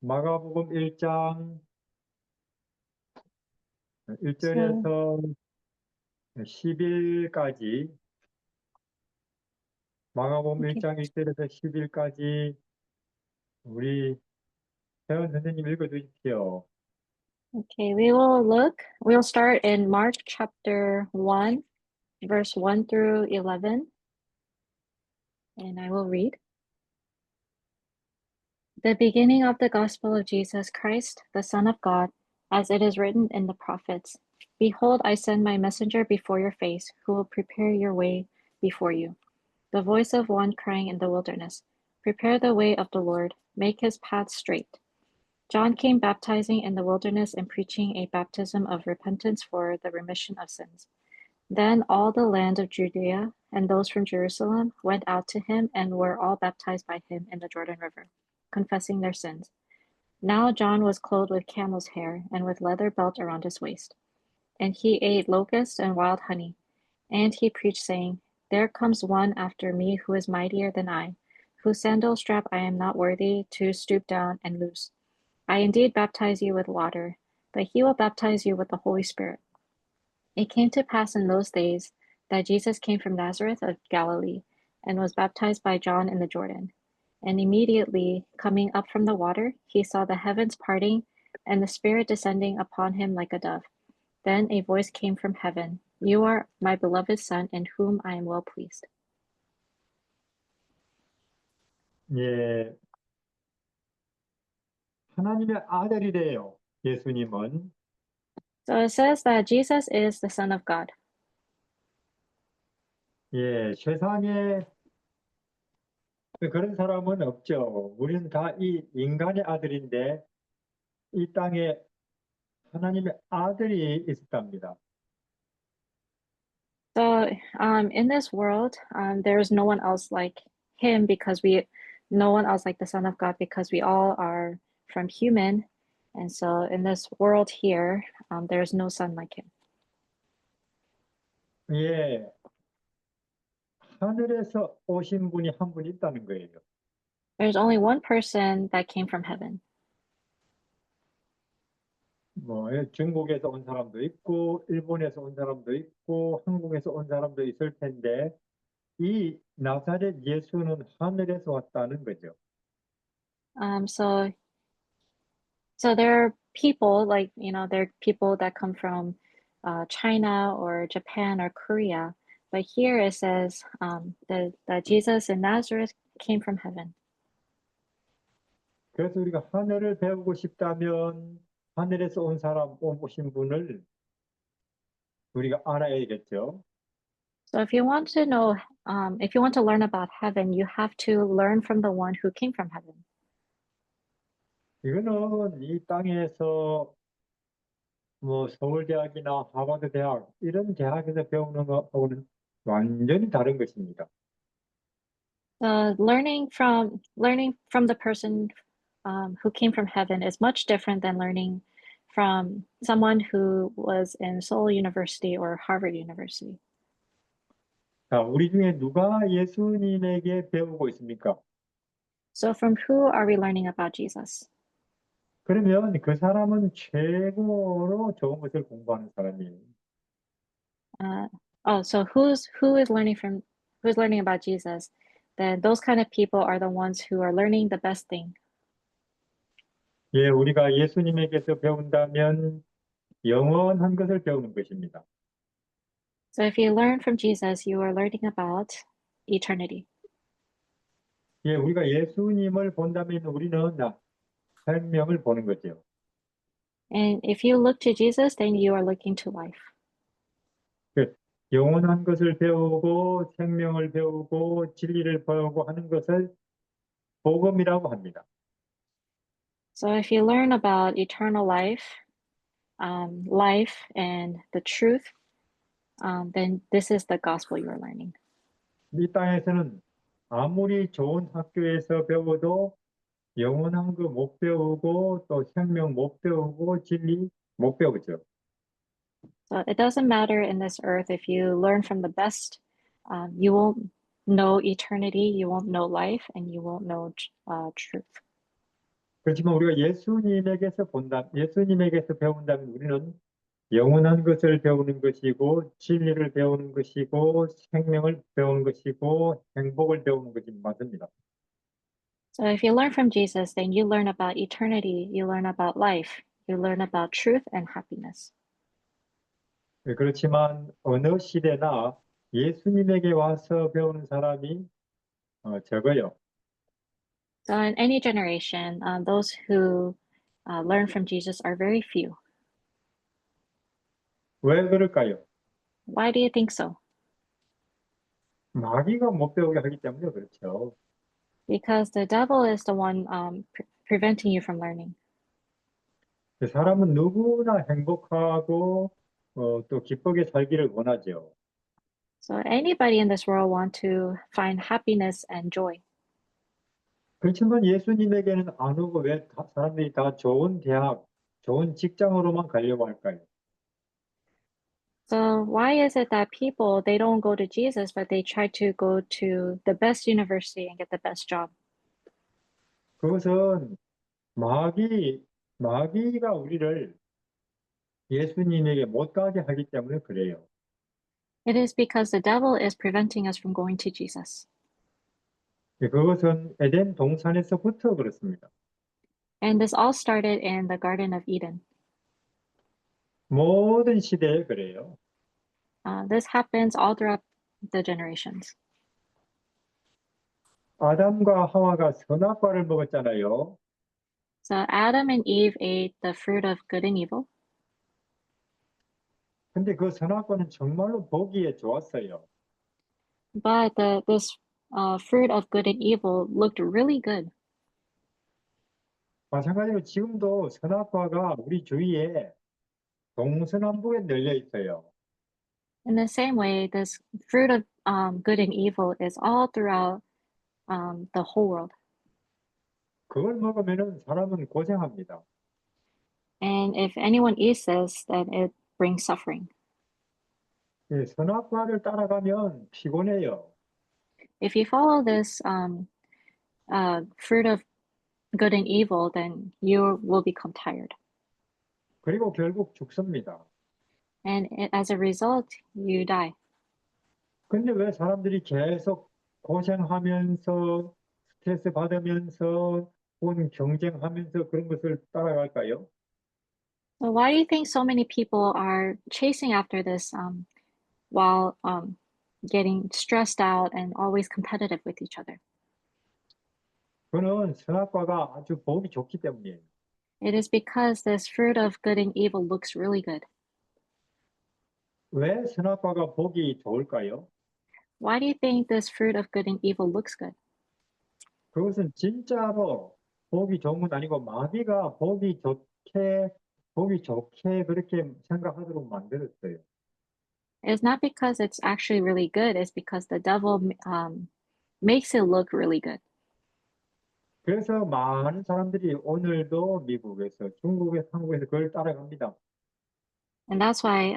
마가복음 1장 So, 1절에서 10일까지, 마가복음 okay, 1장 1절에서 10일까지 우리 회원 선생님 읽어 주십시오. we'll start in Mark chapter 1, verse 1 through 11, and I will read. The beginning of the gospel of Jesus Christ, the Son of God, as it is written in the prophets. Behold, I send my messenger before your face, who will prepare your way before you. The voice of one crying in the wilderness, prepare the way of the Lord, make his path straight. John came baptizing in the wilderness and preaching a baptism of repentance for the remission of sins. Then all the land of Judea and those from Jerusalem went out to him and were all baptized by him in the Jordan River, confessing their sins. Now John was clothed with camel's hair and with leather belt around his waist. And he ate locusts and wild honey. And he preached, saying, There comes one after me who is mightier than I, whose sandal strap I am not worthy to stoop down and loose. I indeed baptize you with water, but he will baptize you with the Holy Spirit. It came to pass in those days that Jesus came from Nazareth of Galilee, and was baptized by John in the Jordan. And immediately coming up from the water, he saw the heavens parting, and the Spirit descending upon him like a dove. Then a voice came from heaven, You are my beloved Son, in whom I am well pleased. 예, 하나님의 아들이래요. 예수님은. So it says that Jesus is the Son of God. 예, 세상에 그런 사람은 없죠. 우리는 다 이 인간의 아들인데 이 땅에 하나님의 아들이 있었답니다. So in this world, there is no one else like him no one else like the Son of God because we all are from human. And so in this world here, there is no son like him. 예, 하늘에서 오신 분이 한 분 있다는 거예요. There's only one person that came from heaven. 뭐 중국에서 온 사람도 있고 일본에서 온 사람도 있고 한국에서 온 사람도 있을 텐데 이 나사렛 예수는 하늘에서 왔다는 거죠. Um, so so there are people there are people that come from China or Japan or Korea, but here it says that Jesus in Nazareth came from heaven. 그래서 우리가 하늘을 배우고 싶다면 하늘에서 온 사람 오신 분을 우리가 알아야겠죠. So if you want to learn about heaven, you have to learn from the one who came from heaven. 이거는 이 땅에서 뭐 서울대학이나 하버드 대학 이런 대학에서 배우는 거하고는 완전히 다른 것입니다. Learning from the person who came from heaven is much different than learning from someone who was in Seoul University or Harvard University. 자, 우리 중에 누가 예수님에게 배우고 있습니까? So from who are we learning about Jesus? 그러면 그 사람은 최고로 좋은 것을 공부하는 사람이에요. So who's learning about Jesus? Then those kind of people are the ones who are learning the best thing. 예, 우리가 예수님에게서 배운다면 영원한 것을 배우는 것입니다. So if you learn from Jesus, you are learning about eternity. 예, 우리가 예수님을 본다면 우리는 생명을 보는 거죠. And if you look to Jesus, then you are looking to life. 그 영원한 것을 배우고 생명을 배우고 진리를 배우고 하는 것을 복음이라고 합니다. So if you learn about eternal life and the truth, then this is the gospel you are learning. 이 땅에서는 아무리 좋은 학교에서 배워도 영원한 거 못 배우고 또 생명 못 배우고 진리 못 배우죠. So it doesn't matter in this earth if you learn from the best, you won't know eternity, you won't know life, and you won't know truth. 그렇지만 우리가 예수님에게서 배운다면 우리는 영원한 것을 배우는 것이고, 진리를 배우는 것이고, 생명을 배우는 것이고, 행복을 배우는 것이 맞습니다. So if you learn from Jesus, then you learn about eternity, you learn about life, you learn about truth and happiness. 그렇지만 어느 시대나 예수님에게 와서 배우는 사람이 적어요. So in any generation, those who learn from Jesus are very few. 왜 그럴까요? Why do you think so? 마귀가 못 배우게 하기 때문에 그렇죠. Because the devil is the one preventing you from learning. 사람은 누구나 행복하고 또 기쁘게 살기를 원하죠. So anybody in this world want to find happiness and joy. 그렇지만 예수님에게는 안 오고 왜 사람들이 다 좋은 대학, 좋은 직장으로만 가려고 할까요? So why is it that people they don't go to Jesus but they try to go to the best university and get the best job? 그것은 마귀가 우리를 예수님에게 못 가게 하기 때문에 그래요. It is because the devil is preventing us from going to Jesus. 그것은 에덴 동산에서부터 그렇습니다. And this all started in the Garden of Eden. 모든 시대에 그래요. This happens all throughout the generations. 아담과 하와가 선악과를 먹었잖아요. So Adam and Eve ate the fruit of good and evil, 근데 그 선악과는 정말로 보기에 좋았어요. but this fruit of good and evil looked really good. 마찬가지로 지금도 선악과가 우리 주위에 동서남북에 널려 있어요. In the same way, this fruit of good and evil is all throughout the whole world. 그걸 먹으면은 사람은 고생합니다. And if anyone eats this, then it brings suffering. 선악과를 따라가면 피곤해요. If you follow this fruit of good and evil, then you will become tired. 그리고 결국 죽습니다. And as a result, you die. 근데 왜 사람들이 계속 고생하면서 스트레스 받으면서 돈 경쟁하면서 그런 것을 따라갈까요? So why do you think so many people are chasing after this while getting stressed out and always competitive with each other? 그는 선악과가 아주 보기 좋기 때문이에요. It is because this fruit of good and evil looks really good. 왜 선악과가 보기 좋을까요? Why do you think this fruit of good and evil looks good? 그것은 진짜로 보기 좋은 건 아니고 마귀가 보기 좋게 그렇게 생각하도록 만들었어요. It's not because it's actually really good, it's because the devil makes it look really good. 그래서 많은 사람들이 오늘도 미국에서, 중국에서, 한국에서 그걸 따라갑니다. And that's why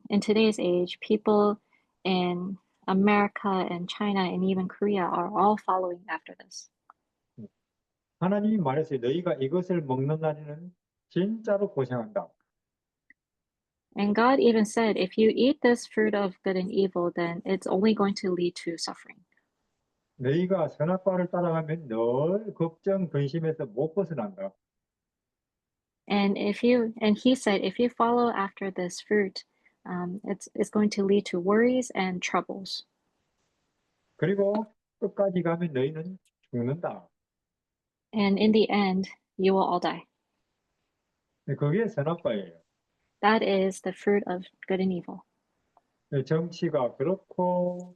in today's age, people in America and China and even Korea are all following after this. 하나님이 말했어요. 너희가 이것을 먹는 날에는 진짜로 고생한다. And God even said, if you eat this fruit of good and evil, then it's only going to lead to suffering. 너희가 선악과를 따라가면 늘 걱정, 근심에서 못 벗어난다. And he said, if you follow after this fruit, it's going to lead to worries and troubles. 그리고 끝까지 가면 너희는 죽는다. And in the end, you will all die. 그게 선악과예요. That is the fruit of good and evil. 정치가 그렇고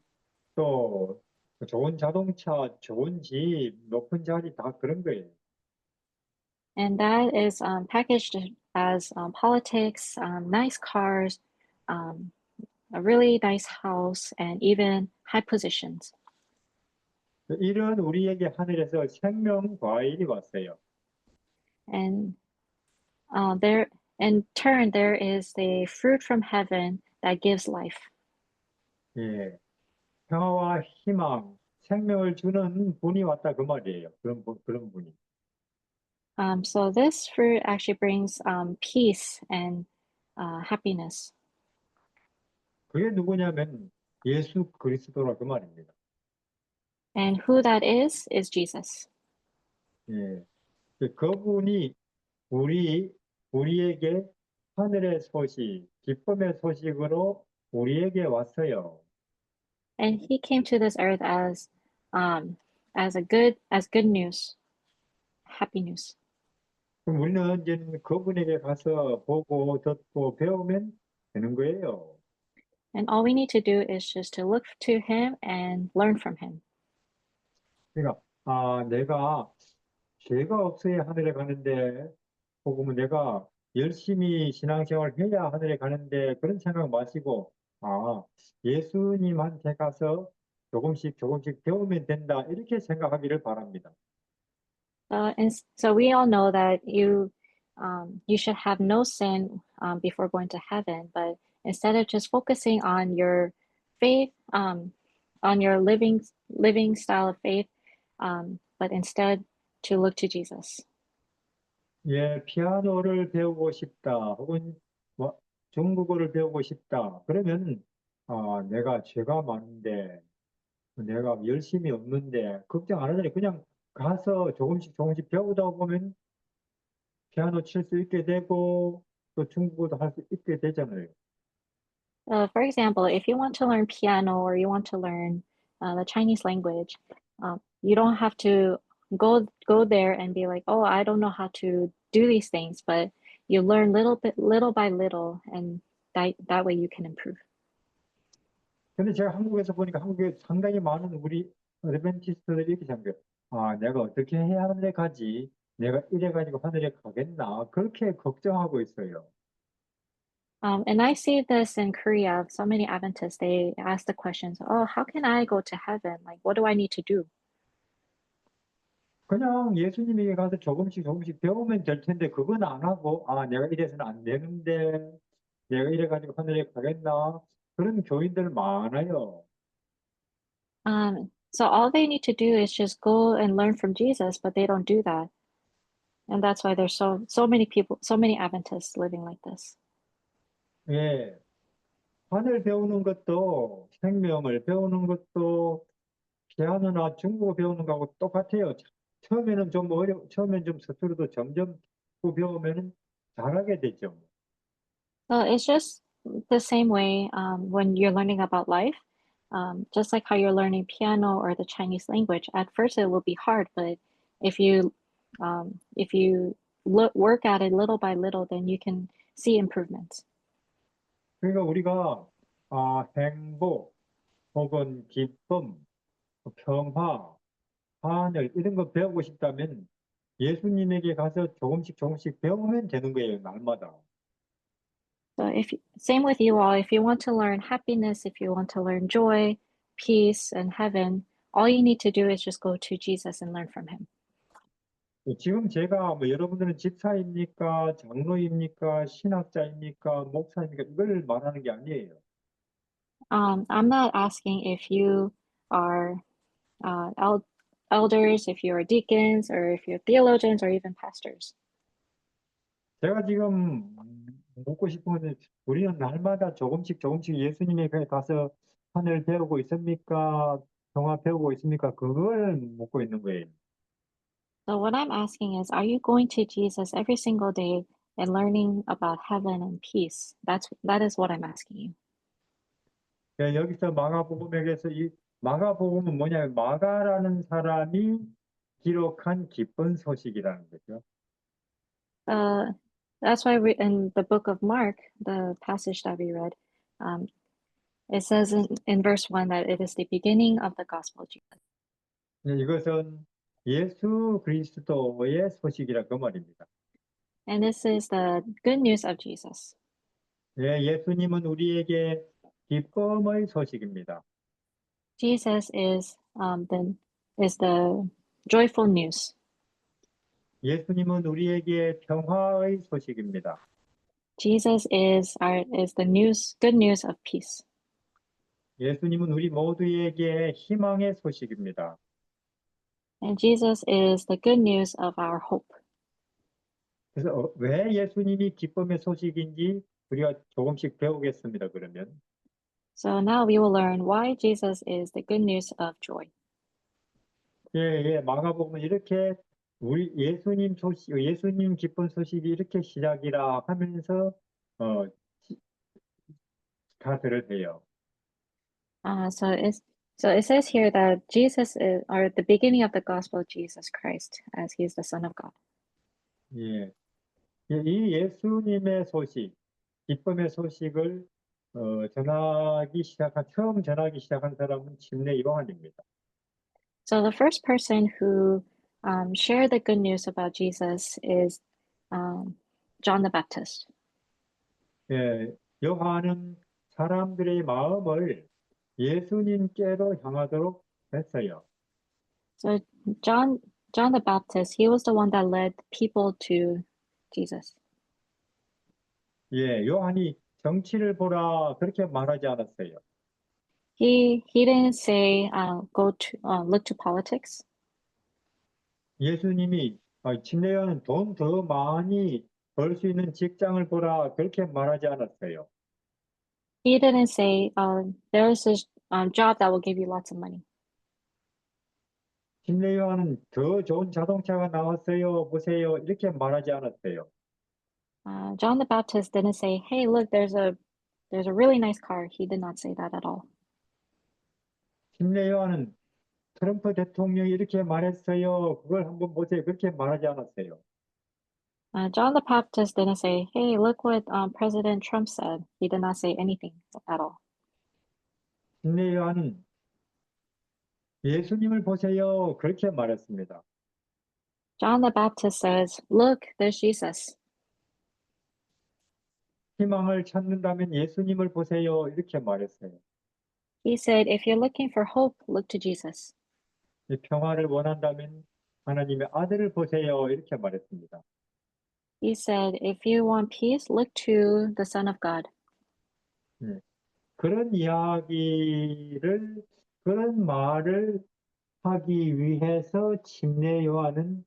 또 좋은 자동차, 좋은 집, 높은 자리 다 그런 거예요. And that is packaged as politics, nice cars, um, a really nice house, and even high positions. 이런 우리에게 하늘에서 생명 과일이 왔어요. And there, in turn, there is the fruit from heaven that gives life. 예, 평화와 희망, 생명을 주는 분이 왔다 그 말이에요. 그런 분이. So this fruit actually brings peace and happiness. 그게 누구냐면 예수 그리스도라 그 말입니다. And who that is Jesus. 예. 그분이 우리에게 하늘의 소식, 기쁨의 소식으로 우리에게 왔어요. And he came to this earth as good news, happy news. 그럼 우리는 이제 그분에게 가서 보고 듣고 배우면 되는 거예요. And all we need to do is just to look to him and learn from him. 그러니까 내가 죄가 없어야 하늘에 가는데 혹은 내가 열심히 신앙생활을 해야 하늘에 가는데 그런 생각 마시고 예수님한테 가서 조금씩 조금씩 배우면 된다 이렇게 생각하기를 바랍니다. And so we all know that you should have no sin before going to heaven, but instead of just focusing on your faith, on your living style of faith, but instead to look to Jesus. 예, 피아노를 배우고 싶다 혹은 뭐 중국어를 배우고 싶다 그러면 내가 죄가 많은데 내가 열심히 없는데 걱정 안 하더니 그냥 가서 조금씩 조금씩 배우다 보면 피아노 칠 수 있게 되고 또 중국어도 할 수 있게 되잖아요. For example, if you want to learn piano or you want to learn the Chinese language, you don't have to go there and be like, oh, I don't know how to do these things, but you learn little by little, and that way you can improve. 근데 제가 한국에서 보니까 한국에 상당히 많은 우리 어드벤티스트들이 이렇게 생각해요. 내가 어떻게 해야 하늘에 가지? 내가 이래 가지고 하늘에 가겠나? 그렇게 걱정하고 있어요. And I see this in Korea. So many Adventists, they ask the questions, oh, how can I go to heaven? Like, what do I need to do? 그냥 예수님에게 가서 조금씩 조금씩 배우면 될 텐데 그건 안 하고 내가 이래서는 안 되는데 내가 이래 가지고 하늘에 가겠나? 그런 교인들 많아요. So all they need to do is just go and learn from Jesus, but they don't do that. And that's why there's so many people, so many Adventists living like this. 예. 하늘 배우는 것도 생명을 배우는 것도 피아노나 중국어 배우는 거하고 똑같아요. 처음에는 좀 처음엔 좀 서투르도 점점 그 배우면 잘하게 되죠. So it's just the same way when you're learning about life, just like how you're learning piano or the Chinese language. At first, it will be hard, but if you work at it little by little, then you can see improvements. 그러니까 우리가 행복 혹은 기쁨, 평화, 하늘 이런 거 배우고 싶다면 예수님에게 가서 조금씩 조금씩 배우면 되는 거예요, 날마다. So same with you all, if you want to learn happiness, if you want to learn joy, peace, and heaven, all you need to do is just go to Jesus and learn from him. 지금 제가 뭐 여러분들은 집사입니까, 장로입니까, 신학자입니까, 목사입니까 이걸 말하는 게 아니에요. I'm not asking if you are elders, if you are deacons, or if you're theologians, or even pastors. 제가 지금 묻고 싶은 건 우리는 날마다 조금씩 조금씩 예수님에게 가서 하늘 배우고 있습니까? 평화 배우고 있습니까? 그걸 묻고 있는 거예요. So what I'm asking is, are you going to Jesus every single day and learning about heaven and peace? That is what I'm asking you. 여기서 마가복음에게서 이 마가복음은 뭐냐면 마가라는 사람이 기록한 기쁜 소식이라는 거죠. Uh, that's why in the book of Mark, the passage that we read, um, it says in verse 1 that it is the beginning of the gospel of Jesus. 이것은 예수 그리스도의 소식이라 그 말입니다. And this is the good news of Jesus. 예수님은 우리에게 기쁨의 소식입니다. Jesus is the joyful news. 예수님은 우리에게 평화의 소식입니다. Jesus is good news of peace. 예수님은 우리 모두에게 희망의 소식입니다. And Jesus is the good news of our hope. 그래서 왜 예수님이 기쁨의 소식인지 우리가 조금씩 배우겠습니다. 그러면 So now we will learn why Jesus is the good news of joy. 마가복음은 이렇게 우리 예수님 기쁜 소식이 이렇게 시작이라 하면서 어, 스타트를 해요. So it says here that Jesus is, or the beginning of the gospel of Jesus Christ, as he is the Son of God. 예, 이 예수님의 소식, 기쁨의 소식을 처음 전하기 시작한 사람은 침례 요한입니다. So the first person who shared the good news about Jesus is John the Baptist. 예, 요한은 사람들의 마음을 예수님께로 향하도록 했어요. So John John the Baptist, he was the one that led people to Jesus. 요한이 정치를 보라 그렇게 말하지 않았어요. He didn't say go to look to politics. 예수님이 침례 요한은 돈 더 많이 벌 수 있는 직장을 보라 그렇게 말하지 않았어요. He didn't say there's this job that will give you lots of money. 침례 요한은 더 좋은 자동차가 나왔어요. 보세요. 이렇게 말하지 않았어요. John the Baptist didn't say, "Hey, look, there's a really nice car." He did not say that at all. 침례 요한은 트럼프 대통령이 이렇게 말했어요. 그걸 한번 보세요. 그렇게 말하지 않았어요. John the Baptist didn't say, "Hey, look what President Trump said." He did not say anything at all. 침례 요한은 예수님을 보세요. 그렇게 말했습니다. John the Baptist says, "Look, there's Jesus." 희망을 찾는다면 예수님을 보세요. 이렇게 말했어요. He said, "If you're looking for hope, look to Jesus." 이 평화를 원한다면 하나님의 아들을 보세요. 이렇게 말했습니다. He said, "If you want peace, look to the Son of God." 네. 그런 이야기를, 그런 말을 하기 위해서 침례 요한은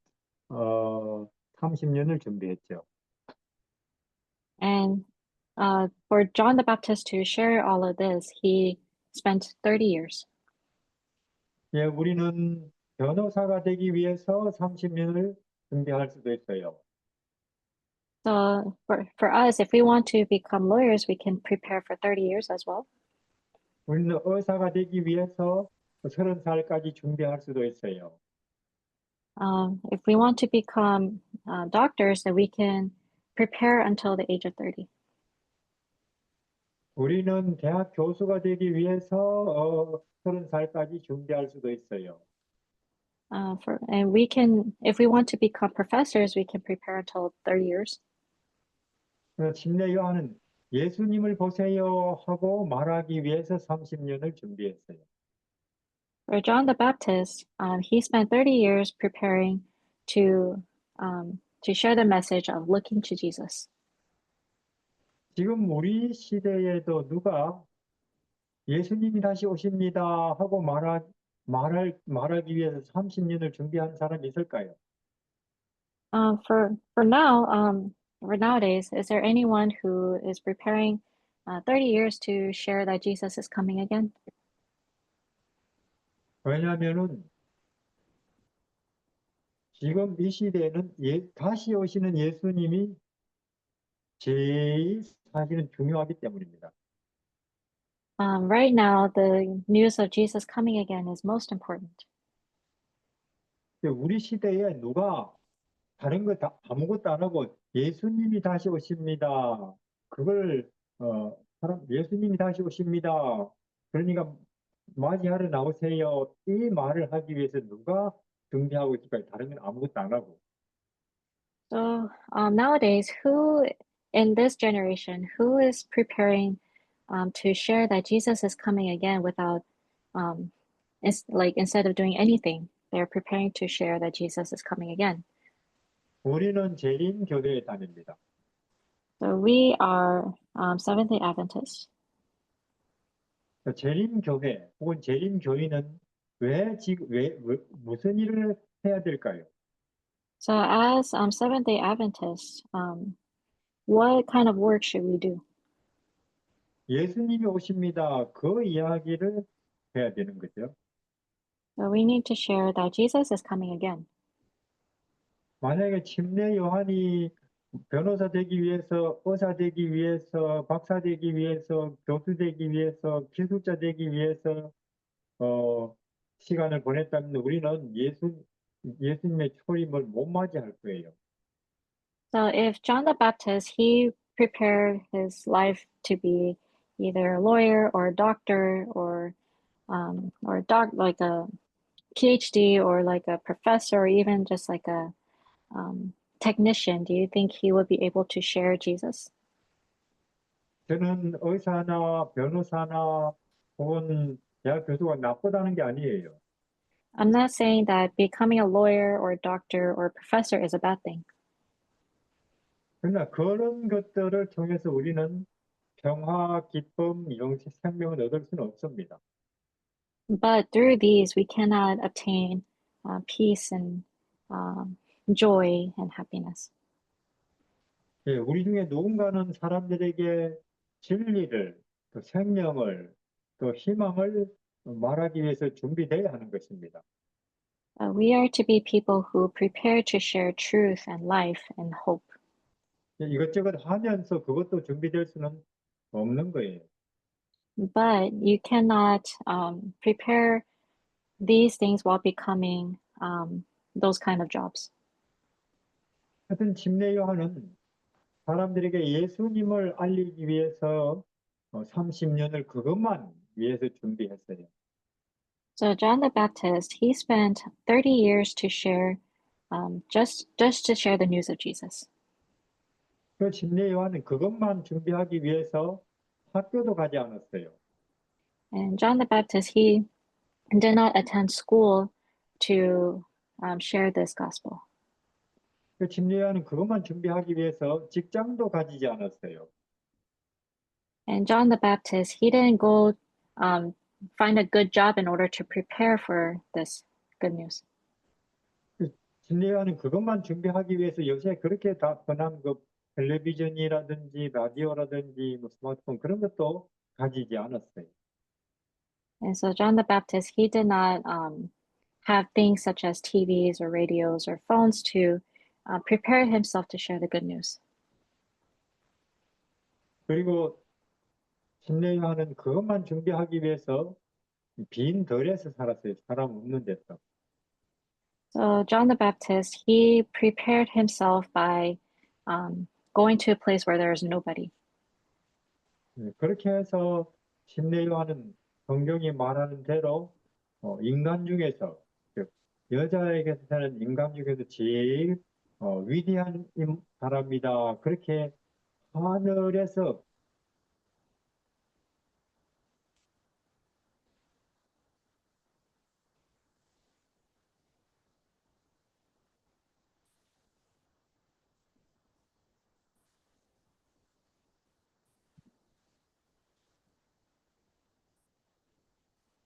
30년을 준비했죠. And for John the Baptist to share all of this, he spent 30 years. 우리는 변호사가 되기 위해서 30년을 준비할 수도 있어요. So for us, if we want to become lawyers, we can prepare for 30 years as well. 우리는 의사가 되기 위해서 30살까지 준비할 수도 있어요. If we want to become doctors, then we can prepare until the age of 30. 우리는 대학 교수가 되기 위해서 30살까지 준비할 수도 있어요. And we can, if we want to become professors, we can prepare until 30 years. 침례 요한은 예수님을 보세요 하고 말하기 위해서 30년을 준비했어요. For John the Baptist, he spent 30 years preparing to share the message of looking to Jesus. 지금 우리 시대에도 누가 예수님이 다시 오십니다 하고 말하기 위해서 30년을 준비한 사람이 있을까요? For now, for nowadays, is there anyone who is preparing 30 years to share that Jesus is coming again? 왜냐하면은 지금 이 시대에는 다시 오시는 예수님이 제일 사실은 중요하기 때문입니다. Right now, the news of Jesus coming again is most important. 우리 시대에 누가 다른 거 아무것도 안 하고 예수님이 다시 오십니다. 그걸 예수님이 다시 오십니다. 그러니까 맞이하러 나오세요. 이 말을 하기 위해서 누가 준비하고 있을까요? 다른 건 아무것도 안 하고. So nowadays, who in this generation, who is preparing to share that Jesus is coming again without, instead of doing anything, they're preparing to share that Jesus is coming again. 우리는 재림 교회에 다닙니다. So we are Seventh-day Adventists. 재림 교회 혹은 재림 교인은 무슨 일을 해야 될까요? So as Seventh-day Adventists, what kind of work should we do? 예수님이 오십니다. 그 이야기를 해야 되는 거죠. So we need to share that Jesus is coming again. 만약에 침례 요한이 변호사 되기 위해서, 의사 되기 위해서, 박사 되기 위해서, 교수 되기 위해서, 기술자 되기 위해서 어, 시간을 보냈다면 우리는 예수님의 초림을 못 맞이할 거예요. So if John the Baptist, he prepared his life to be either a lawyer or a doctor or like a PhD or like a professor or even just like a technician, do you think he would be able to share Jesus? 저는 의사나 변호사나 혹은 대학 교수가 나쁘다는 게 아니에요. I'm not saying that becoming a lawyer or a doctor or a professor is a bad thing. 그러나 그런 것들을 통해서 우리는 평화, 기쁨, 영생, 생명을 얻을 수는 없습니다. But through these, we cannot obtain peace and um, joy and happiness. 예, 우리 중에 누군가는 사람들에게 진리를, 또 생명을, 또 희망을 말하기 위해서 준비되어야 하는 것입니다. We are to be people who prepare to share truth and life and hope. 예, 이것저것 하면서 그것도 준비될 수는 없는 거예요. But you cannot prepare these things while becoming those kind of jobs. 하여튼 침례 요한은 사람들에게 예수님을 알리기 위해서 30년을 그것만 위해서 준비했어요. So John the Baptist, he spent 30 years to share, just to share the news of Jesus. 그 침례 요한은 그것만 준비하기 위해서 학교도 가지 않았어요. And John the Baptist, he did not attend school to share this gospel. 그 침례 요한은 그것만 준비하기 위해서 직장도 가지지 않았어요. And John the Baptist, he didn't go um, find a good job in order to prepare for this good news. 그 침례 요한은 그것만 준비하기 위해서 요새 그렇게 다 흔한 그 텔레비전이라든지 라디오라든지 뭐 스마트폰 그런 것도 가지지 않았어요. And so John the Baptist, he did not have things such as TVs or radios or phones to prepare himself to share the good news. 그리고 침례 요한은 그것만 준비하기 위해서 빈 덜에서 살았어요. 사람 없는 데서. So John the Baptist, he prepared himself by going to a place where there is nobody. 그렇게 해서 침례 요한은 성경이 말하는 대로 인간 중에서 즉 여자에게서는 인간 중에서 제일 위대한 사람이다. 그렇게 하늘에서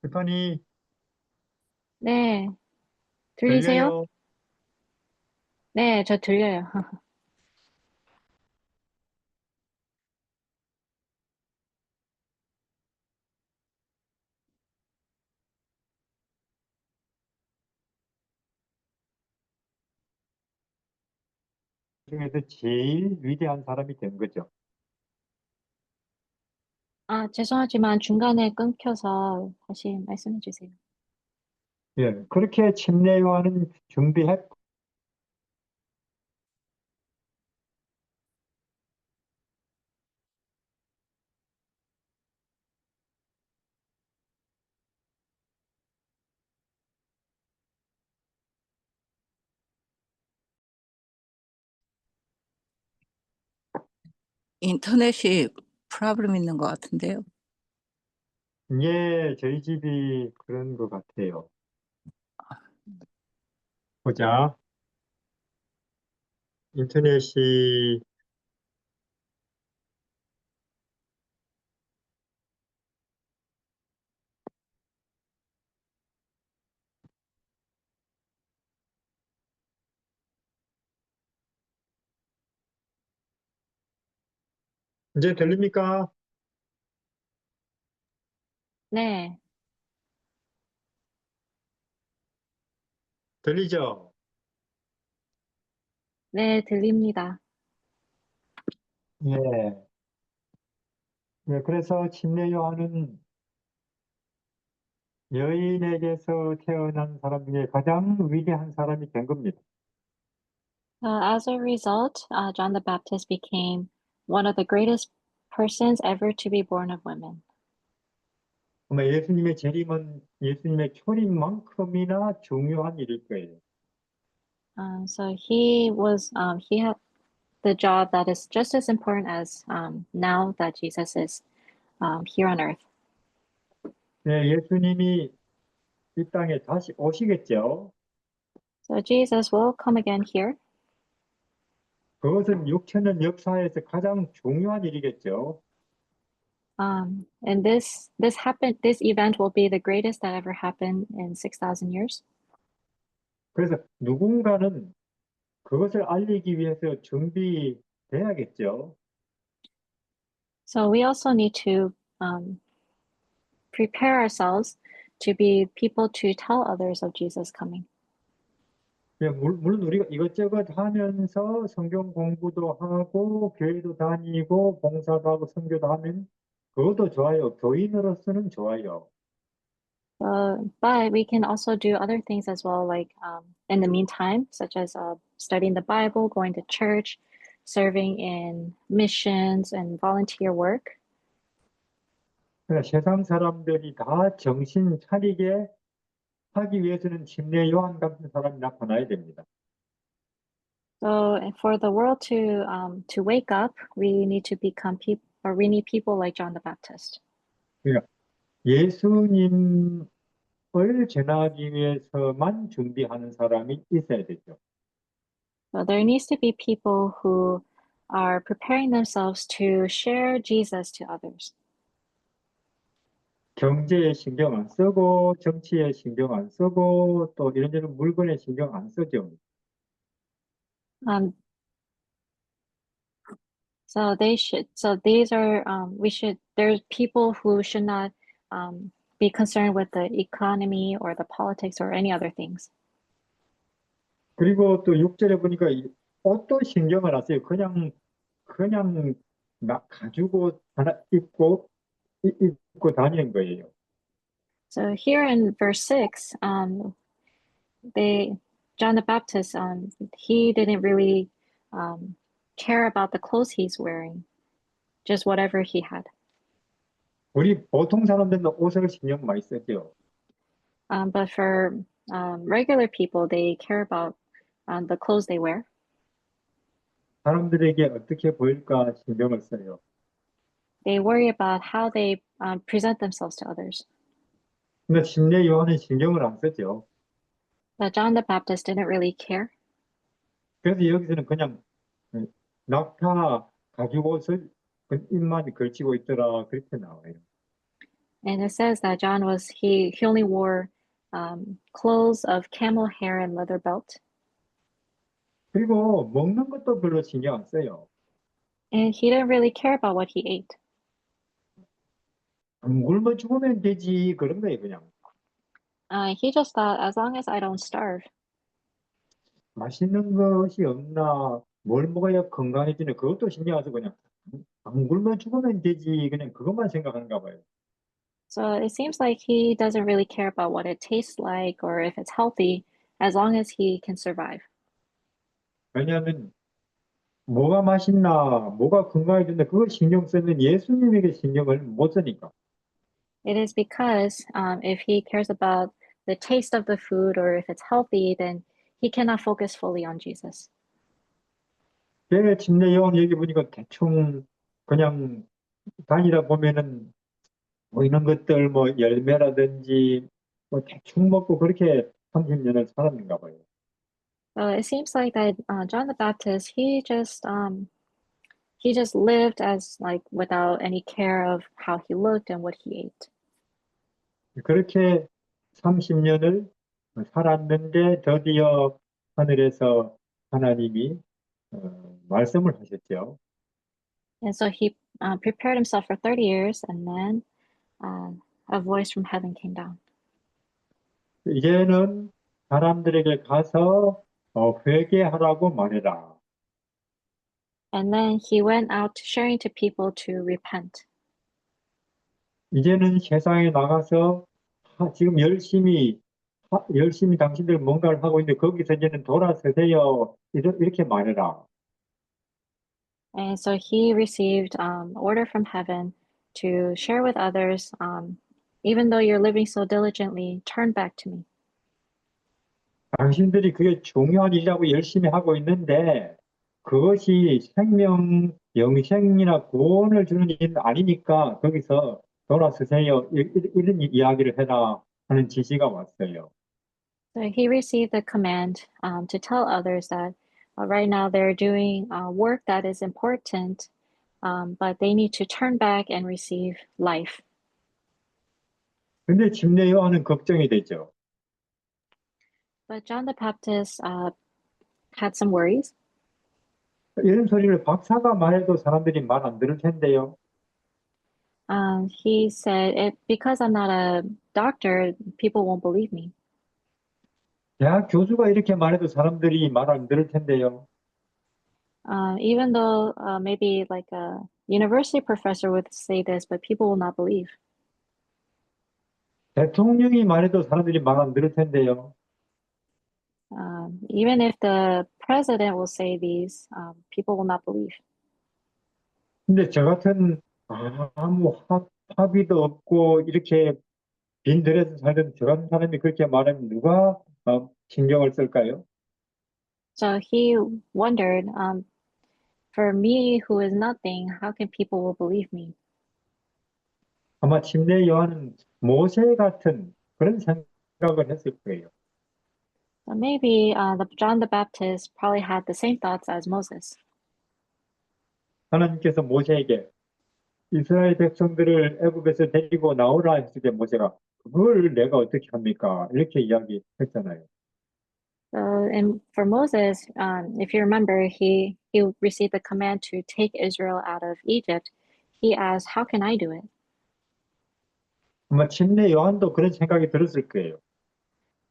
스테파니 네, 들리세요? 들려요? 네, 저 들려요. 중에서 제일 위대한 사람이 된 거죠. 아, 죄송하지만 중간에 끊겨서 다시 말씀해 주세요. 예, 그렇게 침례 요한은 준비했고 인터넷이 프로블럼 있는 것 같은데요. 예, 저희 집이 그런 것 같아요. 보자. 인터넷이 이제 들립니까? 네, 들리죠? 네, 들립니다. 예. 예, 그래서 침례 요한은 여인에게서 태어난 사람 중에 가장 위대한 사람이 된 겁니다. As a result, John the Baptist became one of the greatest persons ever to be born of women. 아마 예수님의 재림은 예수님의 초림만큼이나 중요한 일일 거예요. So he had the job that is just as important as now that Jesus is here on earth. 네, 예수님이 이 땅에 다시 오시겠죠. So Jesus will come again here. 그것은 6천년 역사에서 가장 중요한 일이겠죠. And this event will be the greatest that ever happened in 6,000 years. 그래서 누군가는 그것을 알리기 위해서 준비돼야겠죠. So we also need to um, prepare ourselves to be people to tell others of Jesus coming. 예, 물론 우리가 이것저것 하면서 성경 공부도 하고 교회도 다니고 봉사도 하고 선교도 하면 그것도 좋아요. 교인으로서는 좋아요. But we can also do other things as well, like in the meantime, such as studying the Bible, going to church, serving in missions and volunteer work. 그러니까 세상 사람들이 다 정신 차리게 하기 위해서는 침례 요한 같은 사람이 나타나야 됩니다. So for the world to wake up, we need to become people, or we need people like John the Baptist. 그러니까 예수님을 전하기 위해서만 준비하는 사람이 있어야 되죠. So there needs to be people who are preparing themselves to share Jesus to others. 경제에 신경 안 쓰고 정치에 신경 안 쓰고 또 이런저런 물건에 신경 안 쓰죠. Um, so they should. So these are. We should. There's people who should not be concerned with the economy or the politics or any other things. 그리고 또 6절에 보니까 이 옷도 신경을 안 써요. 그냥 막 가지고 하나 입고 다니는 거예요. So here in verse 6, they John the Baptist, he didn't really care about the clothes he's wearing, just whatever he had. 우리 보통 사람들은 옷을 신경 많이 쓰죠. But for regular people, they care about the clothes they wear. 사람들에게 어떻게 보일까 신경을 써요. They worry about how they present themselves to others. 근데 침례 요한은 신경을 안 쓰죠. But John the Baptist didn't really care. 그래서 여기서는 그냥 낙타 가지고 옷을 입만 걸치고 있더라 그렇게 나와요. And it says that John he only wore clothes of camel hair and leather belt. 그리고 먹는 것도 별로 신경 안 써요. And he didn't really care about what he ate. 안 굶어 죽으면 되지 그런 거예요 그냥. He just thought, as long as I don't starve, 맛있는 것이 없나 뭘 먹어야 건강해지는 그것도 신경 안 써서 그냥 안 굶어 죽으면 되지 그냥 그것만 생각하는가 봐요. so it seems like he doesn't really care about what it tastes like or if it's healthy, as long as he can survive. 왜냐하면 뭐가 맛있나 뭐가 건강해진다 그걸 신경 쓰면 예수님에게 신경을 못 쓰니까. It is because if he cares about the taste of the food or if it's healthy, then he cannot focus fully on Jesus. 제 침례 요한 얘기 보니까 대충 그냥 다니다 보면은 뭐 이런 것들 뭐 열매라든지 뭐 대충 먹고 그렇게 30년을 살았는가 봐요. It seems like that John the Baptist, he just lived as like without any care of how he looked and what he ate. 그렇게 30년을 살았는데 드디어 하늘에서 하나님이 말씀을 하셨죠. And so he prepared himself for 30 years, and then a voice from heaven came down. 이제는 사람들에게 가서 회개하라고 말해라. And then he went out sharing to people to repent. 이제는 세상에 나가서 지금 열심히 당신들 뭔가를 하고 있는데 거기서 이제는 돌아서세요. 이렇게 말해라. And so he received order from heaven to share with others, even though you're living so diligently, turn back to me. 당신들이 그게 중요한 일이라고 열심히 하고 있는데 그것이 영생이나 구원을 주는 일은 아니니까 거기서 돌아서세요. 이런 이야기를 해라 하는 지시가 왔어요. So he received the command to tell others that right now they're doing work that is important, but they need to turn back and receive life. 근데 침례 요한은 걱정이 되죠. But John the Baptist had some worries. 이런 소리를 박사가 말해도 사람들이 말 안 들을 텐데요. He said, because I'm not a doctor, people won't believe me. 대학 교수가 이렇게 말해도 사람들이 말 안 들을 텐데요. Even though maybe like a university professor would say this, but people will not believe. 대통령이 말해도 사람들이 말 안 들을 텐데요. Even if the president will say these, people will not believe. 근데 저 같은 아무 학위도 없고 이렇게 빈들에서 살던 저 같은 사람이 그렇게 말하면 누가 신경을 쓸까요? So he wondered, for me who is nothing, how can people will believe me? 아마 침례 요한은 모세 같은 그런 생각을 했을 거예요. So maybe John the Baptist probably had the same thoughts as Moses. 하나님께서 모세에게 이스라엘 백성들을 애굽에서 데리고 나오라 했을 때 모세가 그걸 내가 어떻게 합니까? 이렇게 이야기했잖아요. So, and for Moses, if you remember, he received the command to take Israel out of Egypt. He asked, "How can I do it?" 아마 침례 요한도 그런 생각이 들었을 거예요.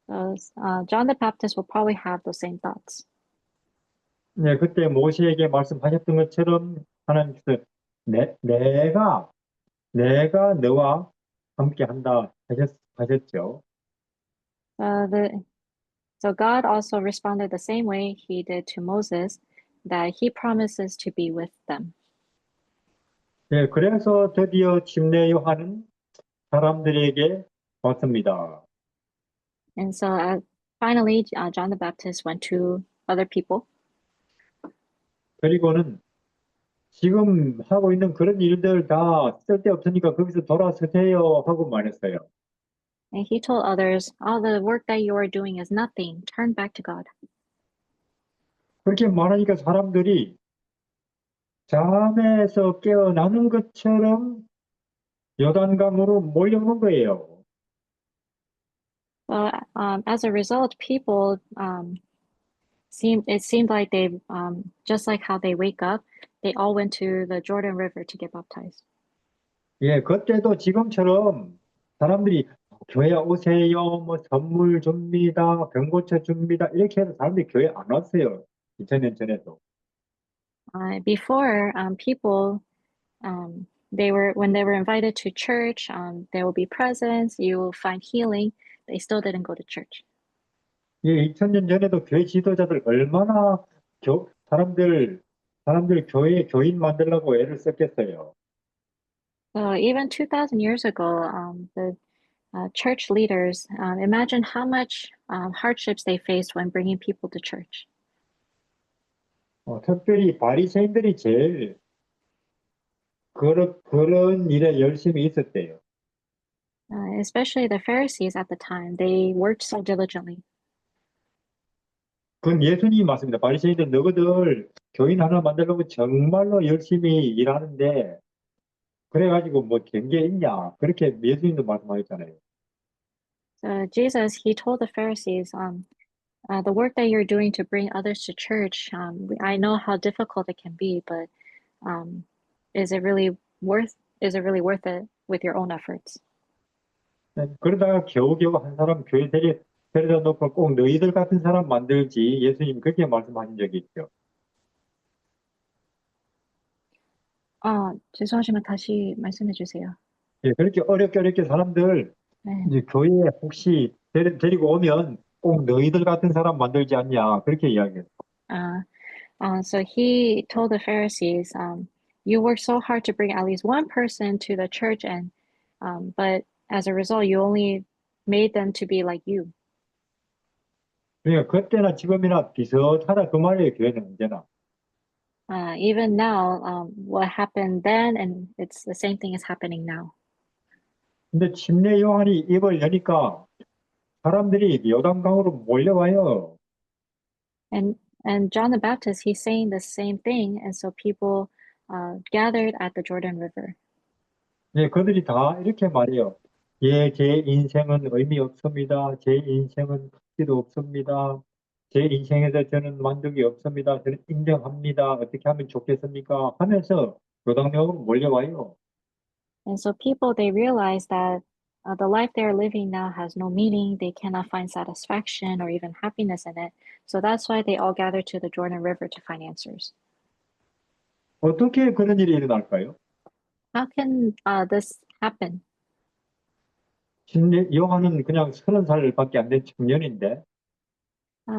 So, John the Baptist will probably have those same thoughts. 네, 그때 모세에게 말씀하셨던 것처럼 하나님께서 내가 너와 함께 한다 하셨죠. So God also responded the same way he did to Moses, that he promises to be with them. 네, 그래서 드디어 침례 요한은 사람들에게 왔습니다. And so finally, John the Baptist went to other people. 그리고는 지금 하고 있는 그런 일들 다 쓸데없으니까 거기서 돌아서세요 하고 말했어요. And he told others, all the work that you are doing is nothing. Turn back to God. 그렇게 말하니까 사람들이 잠에서 깨어나는 것처럼 요단강으로 몰려오는 거예요. So as a result, people seemed like they just like how they wake up, they all went to the Jordan River to get baptized. 예, 그때도 지금처럼 사람들이 교회 오세요, 뭐 선물 줍니다, 병 고쳐 줍니다 이렇게 해서 사람들이 교회 안 왔어요. 2000년 전에도. Before people when they were invited to church, there will be presents, you will find healing. They still didn't go to church. 예, 2000년 전에도 교회 지도자들 얼마나 사람들 교회에 교인 만들려고 애를 썼겠어요. So even 2,000 years ago, the church leaders, imagine how much hardships they faced when bringing people to church. 특별히 바리새인들이 제일 그런 일에 열심히 있었대요. Especially the Pharisees at the time, they worked so diligently. 그건 예수님이 맞습니다. 바리새인들 너희들 교인 하나 만들려고 정말로 열심히 일하는데 그래가지고 뭐 된 게 있냐? 그렇게 예수님도 말씀하셨잖아요. So Jesus, he told the Pharisees, the work that you're doing to bring others to church, I know how difficult it can be, but is it really worth it with your own efforts? 그러다가 겨우겨우 한 사람 교회 데려다 놓고 꼭 너희들 같은 사람 만들지 예수님 그렇게 말씀하신 적이 있죠. 죄송하지만 다시 말씀해 주세요. 예, 그렇게 어렵게 사람들 네. 이제 교회에 혹시 데리고 오면 꼭 너희들 같은 사람 만들지 않냐 그렇게 이야기해요. So he told the Pharisees, you work so hard to bring at least one person to the church, and but as a result, you only made them to be like you. 그러니까 그때나 지금이나 비슷하다 그 말이에요. 교회는 언제나. Even now, what happened then, and it's the same thing is happening now. 근데 침례 요한이 입을 여니까 사람들이 요단강으로 몰려와요. And John the Baptist, he's saying the same thing, and so people gathered at the Jordan River. 예, 그들이 다 이렇게 말해요. 예, 제 인생은 의미 없습니다. 제 인생은 가치도 없습니다. 제 인생에서 저는 만족이 없습니다. 저는 인정합니다. 어떻게 하면 좋겠습니까? 하면서 요단강으로 몰려와요. And so people, they realize that the life they are living now has no meaning. They cannot find satisfaction or even happiness in it. So that's why they all gather to the Jordan River to find answers. 어떻게 그런 일이 일어날까요? How can this happen? 침례 요한은 그냥 30살밖에 안 된 청년인데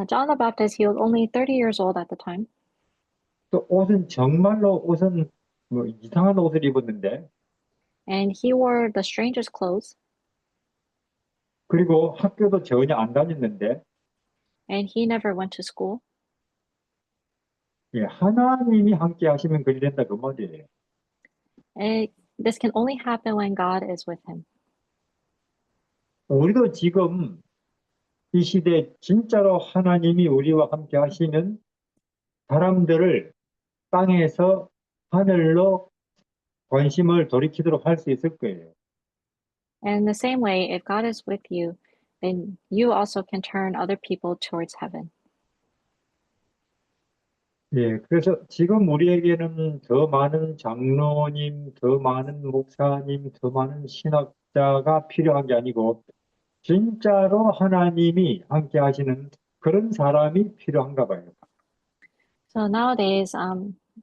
John the Baptist, he was only 30 years old at the time. 또 옷은 뭐 이상한 옷을 입었는데 And he wore the strangest clothes. 그리고 학교도 전혀 안 다녔는데 And he never went to school. 예, 하나님이 함께 하시면 그리 된다 그 말이에요. And this can only happen when God is with him. 우리도 지금 이 시대에 진짜로 하나님이 우리와 함께 하시면 사람들을 땅에서 하늘로 관심을 돌이키도록 할 수 있을 거예요. And in the same way, if God is with you, then you also can turn other people towards heaven. 예, 그래서 지금 우리에게는 더 많은 장로님, 더 많은 목사님, 더 많은 신학자가 필요한 게 아니고 진짜로 하나님이 함께 하시는 그런 사람이 필요한가 봐요. So nowadays,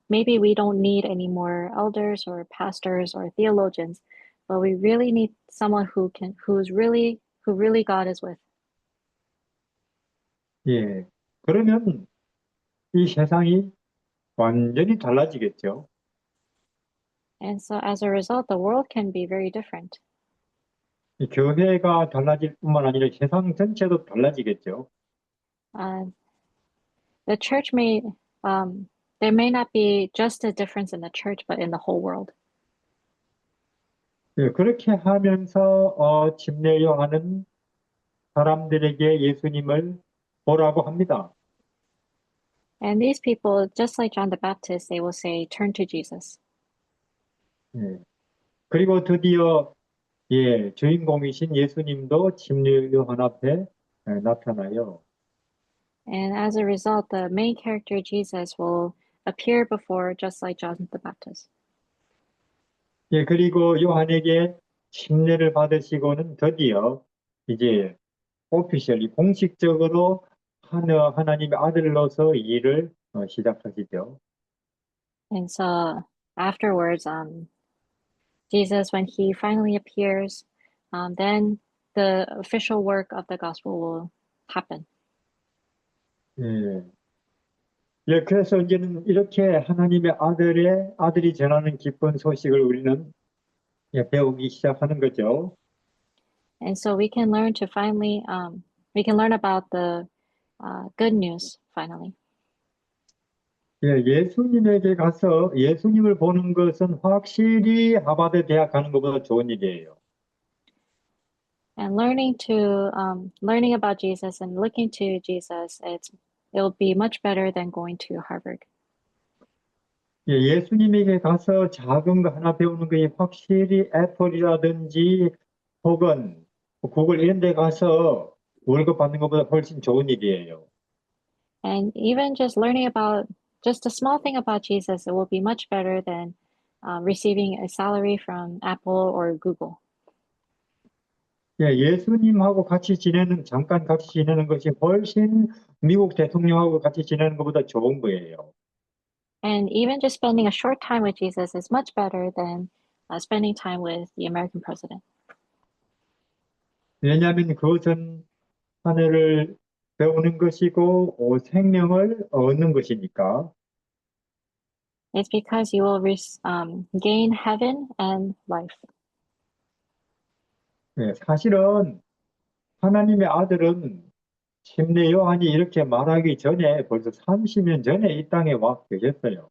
maybe we don't need any more elders or pastors or theologians, but we really need someone who really God is with. 예, 그러면 이 세상이 완전히 달라지겠죠. And so as a result, the world can be very different. 이 교회가 달라질 뿐만 아니라 세상 전체도 달라지겠죠. The church there may not be just a difference in the church, but in the whole world. 예, 그렇게 하면서 침례 요한은 사람들에게 예수님을 보라고 합니다. And these people, just like John the Baptist, they will say, turn to Jesus. 예. 그리고 드디어 예, 주인공이신 예수님도 침례 요한 앞에 나타나요. And as a result, the main character, Jesus, will appear before just like John the Baptist. 예, 그리고 요한에게 침례를 받으시고는 드디어 이제 오피셜리 공식적으로 하나님의 아들로서 일을 시작하시죠. And so afterwards, Jesus, when he finally appears, then the official work of the gospel will happen. 예. 예, 그래서 이제는 이렇게 하나님의 아들이 전하는 기쁜 소식을 우리는 배우기 시작하는 거죠. And so we can learn we can learn about the good news finally. 예, 예수님에게 가서 예수님을 보는 것은 확실히 하버드 대학 가는 것보다 좋은 일이에요. And learning about Jesus and looking to Jesus, it'll be much better than going to Harvard. 예, 예수님에게 가서 작은 거 하나 배우는 것이 확실히 애플이라든지 혹은 구글 이런 데 가서 월급 받는 것보다 훨씬 좋은 일이에요. And even just learning about just a small thing about Jesus, it will be much better than receiving a salary from Apple or Google. 예, 예수님하고 잠깐 같이 지내는 것이 훨씬 미국 대통령하고 같이 지내는 것보다 좋은 거예요. And even just spending a short time with Jesus is much better than spending time with the American president. 왜냐하면 그것은 하늘을 배우는 것이고 생명을 얻는 것이니까. It's because you will gain heaven and life. 예, 사실은 하나님의 아들은 침례 요한이 이렇게 말하기 전에 벌써 30년 전에 이 땅에 와 계셨어요.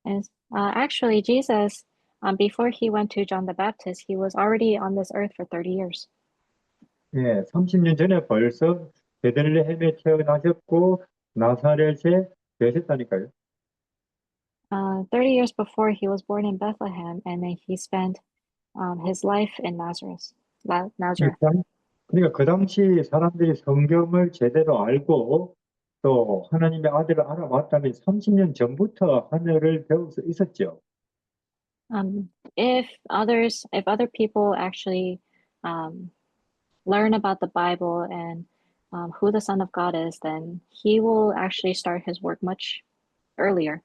And actually, Jesus, before he went to John the Baptist, he was already on this earth for 30 years. 예, 30년 전에 벌써 베들레헴에 태어나셨고 나사렛에 계셨다니까요. 30 years before, he was born in Bethlehem, and then he spent his life in Nazareth. Nazareth. 그러니까 그 당시 사람들이 성경을 제대로 알고 또 하나님의 아들을 알아봤다면 30년 전부터 하늘을 배울 수 있었죠. If other people actually learn about the Bible and who the Son of God is, then he will actually start his work much earlier.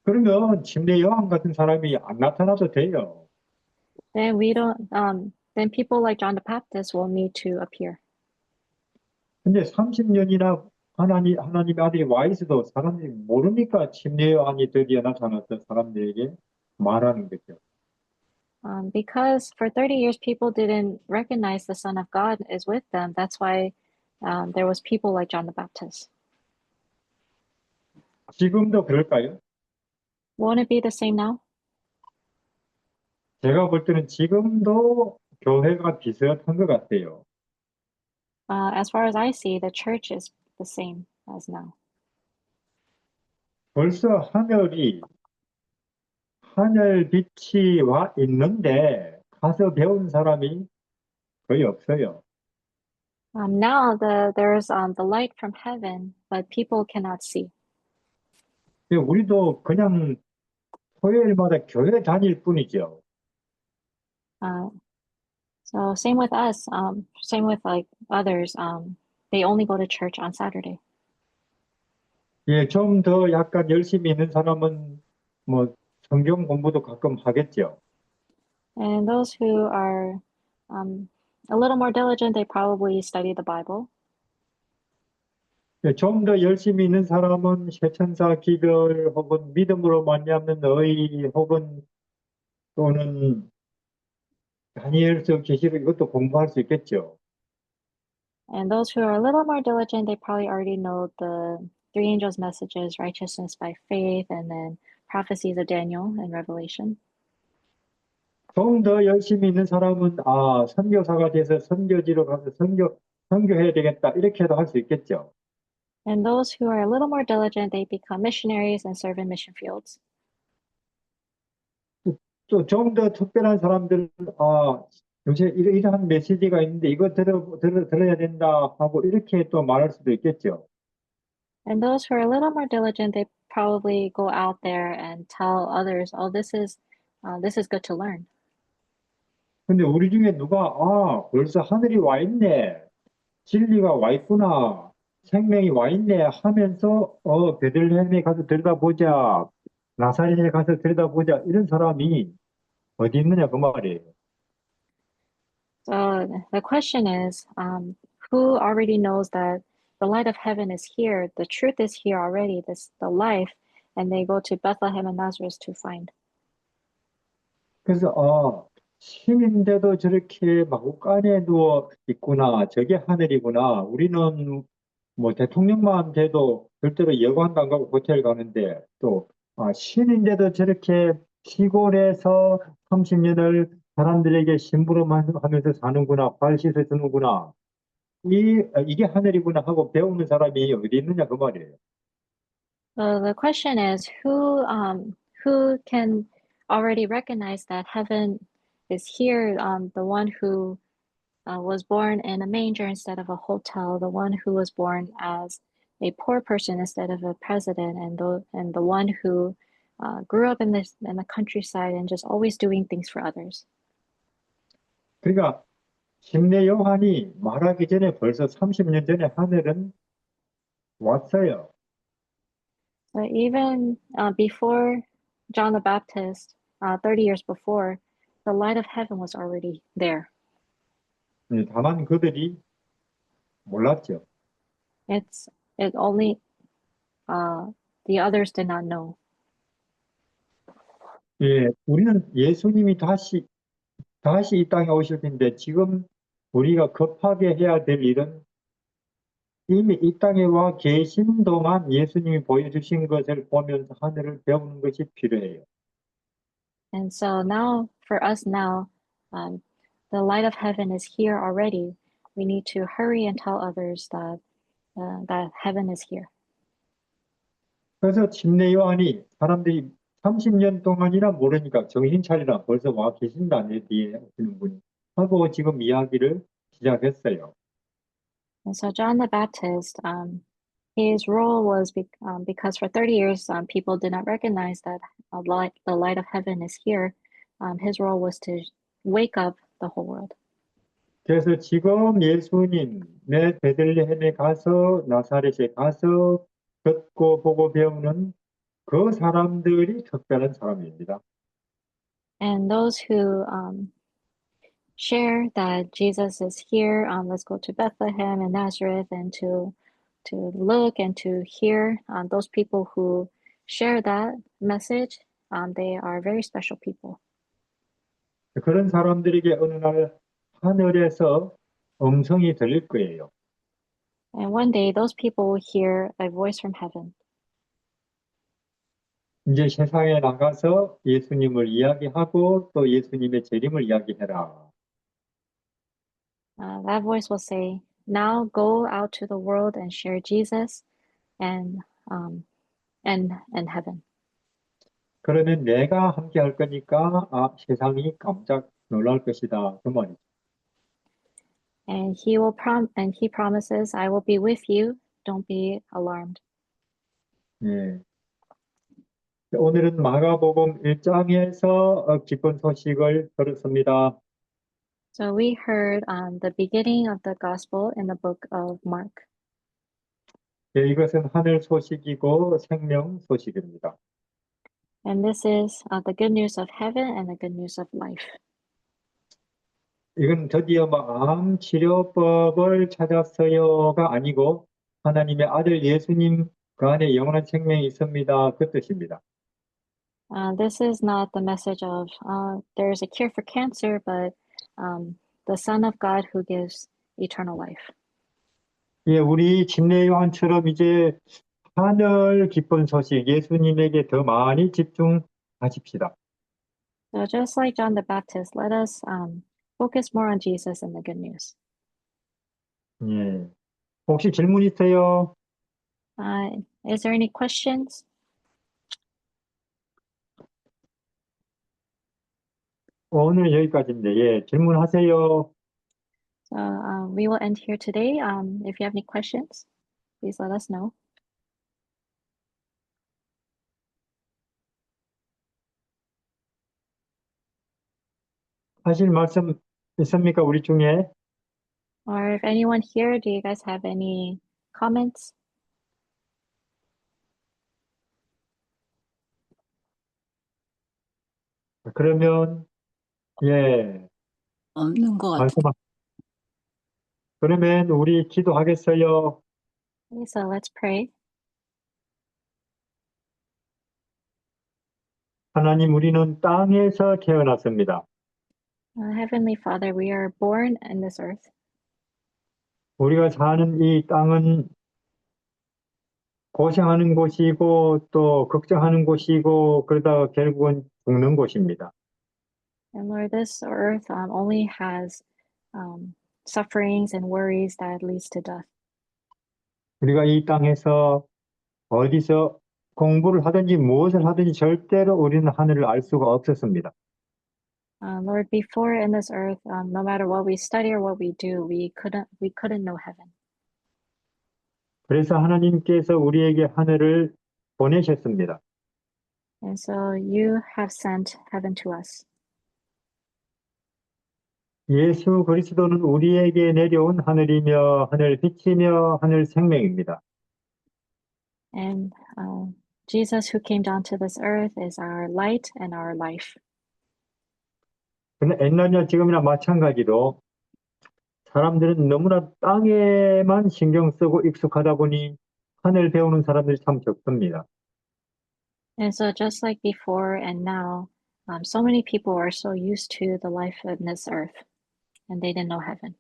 그러면 침례 요한 같은 사람이 안 나타나도 돼요. Then then people like John the Baptist will need to appear. 근데 30년이나 하나님의 아들이 와 있어도 사람들이 모르니까 침례 요한이 드디어 나타나서 사람들에게 말하는 거죠. Because for 30 years people didn't recognize the Son of God is with them. That's why there was people like John the Baptist. 지금도 그럴까요? Won't it be the same now? 제가 볼 때는 지금도 교회가 비슷한 것 같아요. As far as I see, the church is the same as now. 벌써 하늘 빛이 와 있는데 가서 배운 사람이 거의 없어요. Now there's the light from heaven, but people cannot see. 우리도 그냥 토요일마다 교회 다닐 뿐이죠. So same with us. Same with like others. They only go to church on Saturday. 예, 좀 더 약간 열심히 있는 사람은 뭐 성경 공부도 가끔 하겠죠. And those who are a little more diligent, they probably study the Bible. 예, 좀 더 열심히 있는 사람은 쇠천사 기별 혹은 믿음으로 말미암는 의의 혹은 또는 다니엘서 계시록 이것도 공부할 수 있겠죠. And those who are a little more diligent, they probably already know the three angels' messages, righteousness by faith, and then prophecies of Daniel and Revelation. 좀 더 열심히 있는 사람은 선교사가 돼서 선교지로 가서 선교해야 되겠다 이렇게도 할 수 있겠죠. And those who are a little more diligent, they become missionaries and serve in mission fields. 또 좀 더 특별한 사람들은 요새 이러한 메시지가 있는데 이거 들어야 된다 하고 이렇게 또 말할 수도 있겠죠. And those who are a little more diligent, they probably go out there and tell others, "Oh, this is good to learn." 근데 우리 중에 누가 벌써 하늘이 와 있네, 진리가 와 있구나, 생명이 와 있네 하면서 베들레헴에 가서 들여다보자, 나사렛에 가서 들여다보자 이런 사람이 어디 있느냐 그 말이에요. So the question is, who already knows that the light of heaven is here, the truth is here already, the life, and they go to Bethlehem and Nazareth to find. 그래서 신인데도 저렇게 마구간에 누워 있구나, 저게 하늘이구나. 우리는 뭐 대통령만 돼도 절대로 여관도 안 가고 호텔 가는데 또 신인데도 저렇게 시골에서 30년을 사람들에게 심부름하면서 사는구나, 발 씻어 주는구나. 이게 하늘이구나 하고 배우는 사람이 어디 있느냐 그 말이에요. So the question is, who can already recognize that heaven is here? The one who was born in a manger instead of a hotel, the one who was born as a poor person instead of a president, and the one who grew up in the countryside and just always doing things for others. 그러니까 침례 요한이 말하기 전에 벌써 30년 전에 하늘은 왔어요. But even before John the Baptist, 30 years before, the light of heaven was already there. 다만 그들이 몰랐죠. It only the others did not know. 예, 우리는 예수님이 다시 이 땅에 오실 텐데 지금 우리가 급하게 해야 될 일은 이미 이 땅에 와 계신 동안 예수님이 보여주신 것을 보면서 하늘을 배우는 것이 필요해요. And so now, for us now, the light of heaven is here already. We need to hurry and tell others that heaven is here. 그래서 침례 요한이 사람들이 30년 동안이나 모르니까 정신 차리라 벌써 와 계신다 내 뒤에 오시는 분이 하고 지금 이야기를 시작했어요. And so John the Baptist, his role was because for 30 years people did not recognize that the light of heaven is here. His role was to wake up the whole world. 그래서 지금 예수님의 베들레헴에 가서 나사렛에 가서 듣고 보고 배우는 그 사람들이 특별한 사람입니다. And those who share that Jesus is here, let's go to Bethlehem and Nazareth and to look and to hear. Those people who share that message, they are very special people. 그런 사람들에게 어느 날 하늘에서 음성이 들릴 거예요. And one day, those people will hear a voice from heaven. 이제 세상에 나가서 예수님을 이야기하고 또 예수님의 재림을 이야기해라. That voice will say, "Now go out to the world and share Jesus and heaven." 그러면 내가 함께 할 거니까 세상이 깜짝 놀랄 것이다. 그 말이죠. And he promises, "I will be with you. Don't be alarmed." 예. 오늘은 마가복음 1장에서 기쁜 소식을 들었습니다. So we heard the beginning of the gospel in the book of Mark. 예, 이것은 하늘 소식이고 생명 소식입니다. And this is the good news of heaven and the good news of life. 이건 드디어 암 치료법을 찾았어요가 아니고 하나님의 아들 예수님 그 안에 영원한 생명이 있습니다. 그 뜻입니다. This is not the message of there's a cure for cancer, but the Son of God who gives eternal life. 예, 우리 침례 요한처럼 이제 하늘 기쁜 소식 예수님에게 더 많이 집중하십시다. So just like John the Baptist, let us focus more on Jesus and the good news. 예. 혹시 질문 있어요? Is there any questions? 오늘 여기까지인데 예, 질문하세요. So we will end here today. If you have any questions, please let us know. 하실 말씀 있습니까? 우리 중에? Or if anyone here, do you guys have any comments? 그러면 예, 없는 것 같아요. 말씀. 그러면 우리 기도하겠어요. Okay, so let's pray. 하나님, 우리는 땅에서 태어났습니다. Heavenly Father, we are born in this earth. 우리가 사는 이 땅은 고생하는 곳이고 또 걱정하는 곳이고 그러다가 결국은 죽는 곳입니다. And Lord, this earth only has sufferings and worries that leads to death. 우리가 이 땅에서 어디서 공부를 하든지 무엇을 하든지 절대로 우리는 하늘을 알 수가 없었습니다. Lord, before in this earth, no matter what we study or what we do, we couldn't know heaven. 그래서 하나님께서 우리에게 하늘을 보내셨습니다. And so you have sent heaven to us. 예수 그리스도는 우리에게 내려온 하늘이며 하늘 빛이며 하늘 생명입니다. And Jesus, who came down to this earth, is our light and our life. 그러나 옛날이나 지금이나 마찬가지로 사람들은 너무나 땅에만 신경 쓰고 익숙하다 보니 하늘 배우는 사람들이 참 적습니다. And so, just like before and now, so many people are so used to the life in this earth, and they didn't know heaven.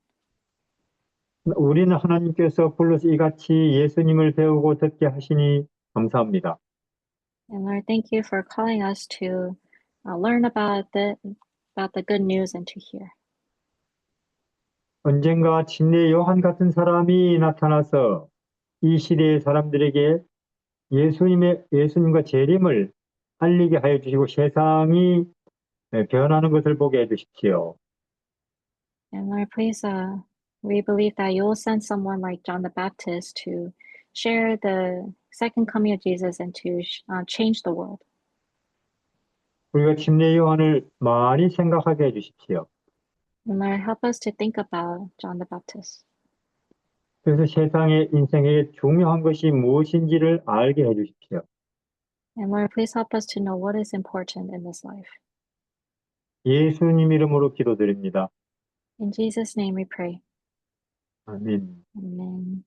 우리는 하나님께서 불러서 이같이 예수님을 배우고 듣게 하시니 감사합니다. And Lord, thank you for calling us to learn about the good news and to hear. 언젠가 진리의 요한 같은 사람이 나타나서 이 시대의 사람들에게 예수님과 재림을 알리게 하여 주시고 세상이 변하는 것을 보게 해 주십시오. And Lord, please, we believe that you will send someone like John the Baptist to share the second coming of Jesus and to change the world. 우리가 진리의 요한을 많이 생각하게 해 주십시오. And Lord, help us to think about John the Baptist. 그래서 세상의 인생에 중요한 것이 무엇인지를 알게 해 주십시오. And Lord, please help us to know what is important in this life. 예수님 이름으로 기도드립니다. In Jesus' name we pray. 아멘. Amen.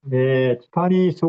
네, 스파니